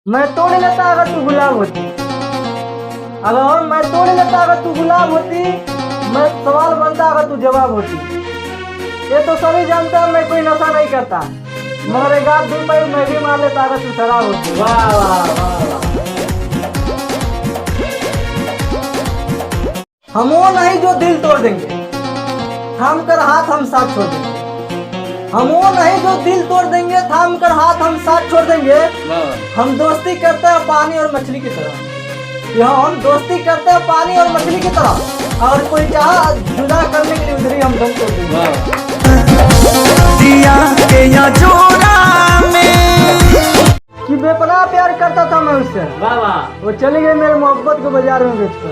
मैं तोड़ लेता अगर तू गुलाब होती। अगर मैं तोड़ लेता अगर तू गुलाब होती, मैं सवाल बनता अगर तू जवाब होती। ये तो सभी जानता है मैं कोई नशा नहीं करता, मगर एक आध दिन पर मैं भी मान लेता अगर तू शराब होती। वाह वाह वाह वाह। हम वो नहीं जो दिल तोड़ देंगे, थाम कर हाथ हम साथ छोड़ देंगे। हम वो नहीं जो दिल तोड़ देंगे, थाम कर हाथ हम साथ छोड़ देंगे। हम दोस्ती करते हैं पानी और मछली की तरह। यहाँ हम दोस्ती करते हैं पानी और मछली की तरह, और कोई चाहा जुदा करने के लिए उधर ही हम दम तोड़ देंगे। दिया के या जोड़ा में कि बेपनाह प्यार करता था मैं उससे, वो चली गई मेरे मोहब्बत को बाजार में बेचकर।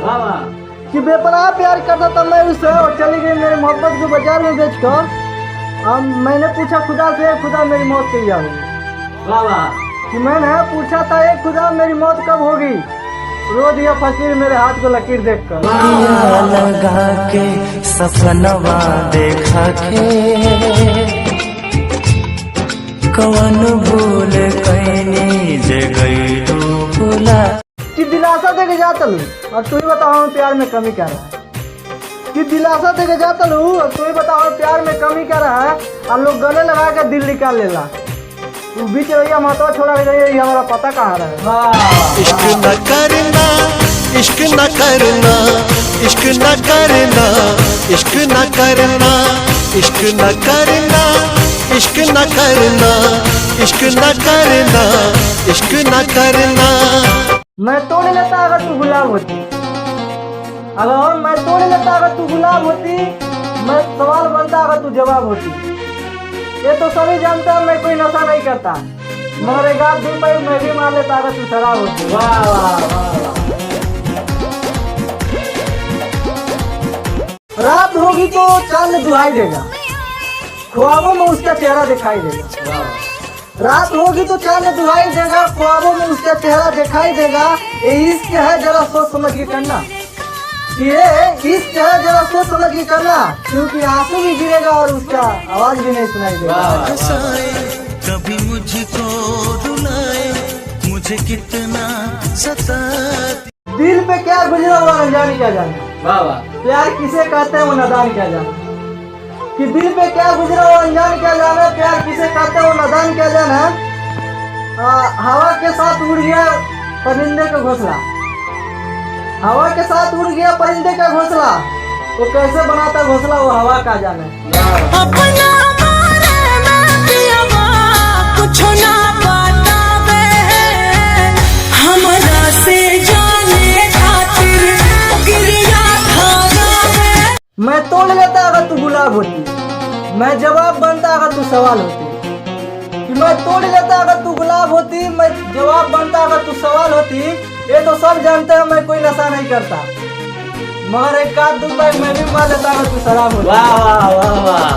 कि बेपनाह प्यार करता था मैं उससे, और चली गई मेरे मोहब्बत को बाजार में बेचकर। मैंने पूछा खुदा से, खुदा मेरी मौत क्या होगी। कि मैंने पूछा था ये खुदा मेरी मौत कब होगी। रो दिया फकीर मेरे हाथ को लकीर देखकर। लगा के सपनवा देखा के कवन भूल कैनी जे गईलू भूला। कि दिलासा देके जाता लू, अब तू ही बताओ हम प्यार में कमी क्या रहा है। कि दिलासा देके जाता लू, अब तू ही बताओ प्यार में कमी क्या रहा है। और लोग गले लगा के दिल निकाल लेला, तू बीच भैया महत्व छोड़ा गई, हमारा पता कहाँ रहा है। इश्क न करना, इश्क न करना, इश्क न करना, इश्क न करना, इश्क न करना, इश्क न करना, इश्क न करना, इश्क न करना। मैं तोड़ लेता अगर तू गुलाब होती। अगर मैं तोड़ लेता अगर तू गुलाब होती, मैं सवाल बनता अगर तू जवाब होती। ये तो सभी जानता है मैं कोई नशा नहीं करता, मगर एक आध दिन पर मैं भी मान लेता अगर तू शराब होती। वाह वाह वाह वाह। रात होगी तो चांद दुहाई देगा, ख्वाबों में उसका चेहरा दिखाई देगा। रात होगी तो चांद दुहाई देगा, ख्वाबों में उसका चेहरा दिखाई देगा। ये इश्क है जरा सोच समझ के करना, ये इश्क है जरा सोच समझ के करना, क्योंकि आंसू भी गिरेगा और उसका आवाज भी नहीं सुनाई देगा। कभी मुझको रुलाए, मुझे कितना सताए। दिल पे क्या गुजरा हुआ अनजान क्या जाने, प्यार किसे कहते हैं वो नादान क्या जाने। कि दिल पे क्या गुजरा हुआ अनजान क्या जाने, प्यार किसे कहते हैं वो नादान क्या जाने। हवा के साथ उड़ गया परिंदे का घोंसला, हवा के साथ उड़ गया परिंदे का घोंसला, वो कैसे बनाता घोंसला वो हवा का जाने। अपना बारे में पियवा कुछ ना बतावे, हमरा से जाने खातिर गिरिया खावे। मैं तोड़ लेता अगर तू गुलाब होती, मैं जवाब बनता अगर तू सवाल होती। कि मैं तोड़ लेता अगर तू गुलाब होती, मैं जवाब बनता अगर तू सवाल होती। ये तो सब जानते हैं मैं कोई नशा नहीं करता, मगर एक आध दिन मैं भी मान लेता अगर तू शराब होती। वाह वाह वाह वाह।